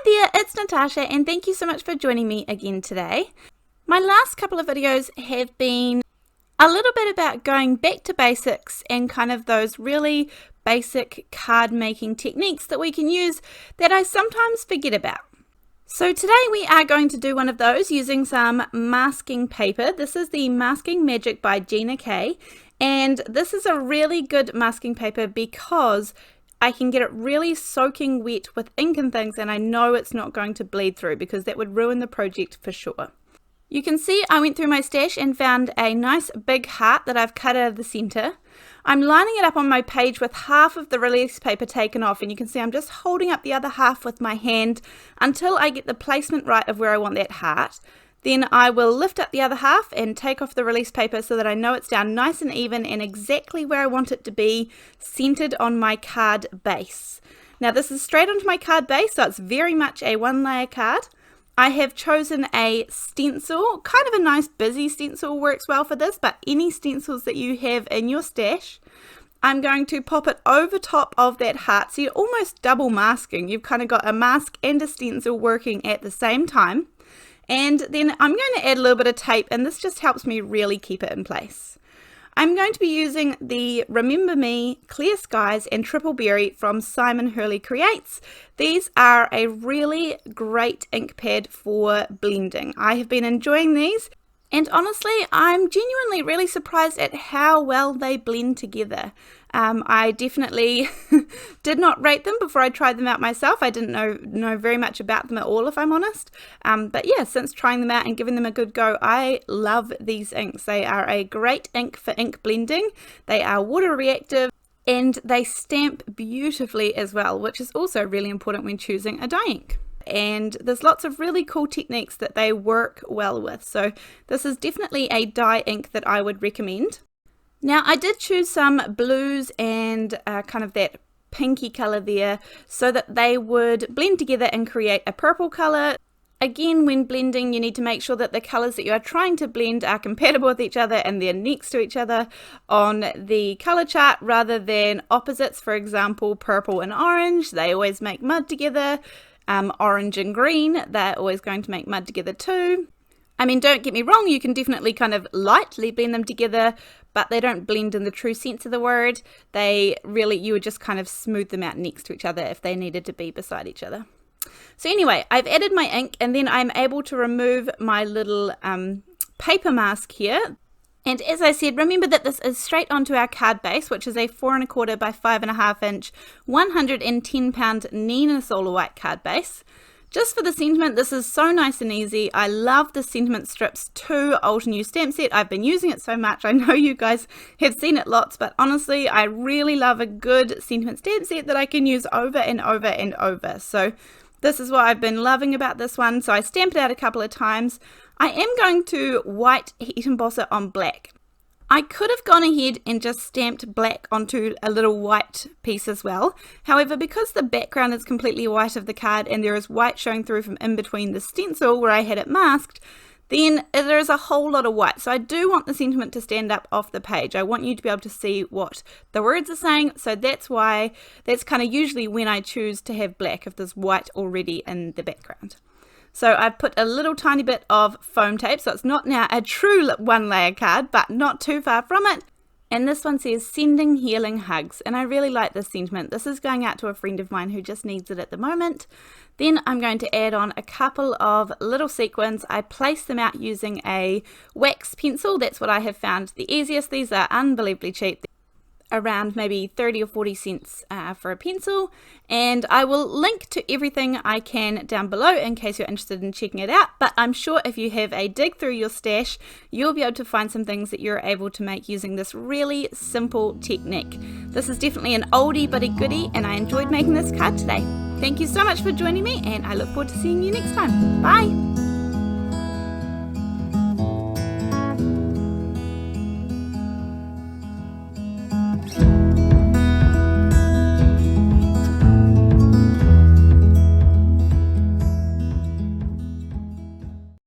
there, it's Natasha and thank you so much for joining me again today. My last couple of videos have been a little bit about going back to basics and kind of those really basic card making techniques that we can use that I sometimes forget about. So today we are going to do one of those using some masking paper. This is the Masking Magic by Gina, and this is a really good masking paper because I can get it really soaking wet with ink and things, and I know it's not going to bleed through because that would ruin the project for sure. You can see I went through my stash and found a nice big heart that I've cut out of the center. I'm lining it up on my page with half of the release paper taken off, and you can see I'm just holding up the other half with my hand until I get the placement right of where I want that heart. Then I will lift up the other half and take off the release paper so that I know it's down nice and even and exactly where I want it to be, centered on my card base. Now this is straight onto my card base, so it's very much a one layer card. I have chosen a stencil, kind of a nice busy stencil, works well for this, but any stencils that you have in your stash. I'm going to pop it over top of that heart, so you're almost double masking. You've kind of got a mask and a stencil working at the same time. And then I'm going to add a little bit of tape, and this just helps me really keep it in place. I'm going to be using the Remember Me, Clear Skies and Triple Berry from Simon Hurley Creates. These are a really great ink pad for blending. I have been enjoying these, and honestly I'm genuinely really surprised at how well they blend together. I definitely did not rate them before I tried them out myself. I didn't know very much about them at all, if I'm honest. But yeah, since trying them out and giving them a good go, I love these inks. They are a great ink for ink blending. They are water reactive and they stamp beautifully as well, which is also really important when choosing a dye ink. And there's lots of really cool techniques that they work well with. So this is definitely a dye ink that I would recommend. Now I did choose some blues and kind of that pinky color there so that they would blend together and create a purple color. Again, when blending, you need to make sure that the colors that you are trying to blend are compatible with each other and they're next to each other on the color chart rather than opposites. For example, purple and orange, they always make mud together. Orange and green, they're always going to make mud together too. I mean, don't get me wrong, you can definitely kind of lightly blend them together, but they don't blend in the true sense of the word. You would just kind of smooth them out next to each other if they needed to be beside each other. So anyway, I've added my ink and then I'm able to remove my little paper mask here. And as I said, remember that this is straight onto our card base, which is a 4 1/4 by 5.5 inch, 110 pound Nina Solar White card base. Just for the sentiment, this is so nice and easy. I love the Sentiment Strips 2 Altenew stamp set. I've been using it so much. I know you guys have seen it lots, but honestly, I really love a good sentiment stamp set that I can use over and over and over. So this is what I've been loving about this one. So I stamped it out a couple of times. I am going to white heat emboss it on black. I could have gone ahead and just stamped black onto a little white piece as well. However, because the background is completely white of the card and there is white showing through from in between the stencil where I had it masked, then there is a whole lot of white. So I do want the sentiment to stand up off the page. I want you to be able to see what the words are saying. So that's kind of usually when I choose to have black, if there's white already in the background. So I've put a little tiny bit of foam tape, so it's not now a true one layer card, but not too far from it. And this one says sending healing hugs, and I really like this sentiment. This is going out to a friend of mine who just needs it at the moment. Then I'm going to add on a couple of little sequins. I place them out using a wax pencil. That's what I have found the easiest. These are unbelievably cheap. Around maybe 30 or 40 cents for a pencil, and I will link to everything I can down below in case you're interested in checking it out. But I'm sure if you have a dig through your stash, you'll be able to find some things that you're able to make using this really simple technique. This is definitely an oldie but a goodie, and I enjoyed making this card today. Thank you so much for joining me, and I look forward to seeing you next time. Bye!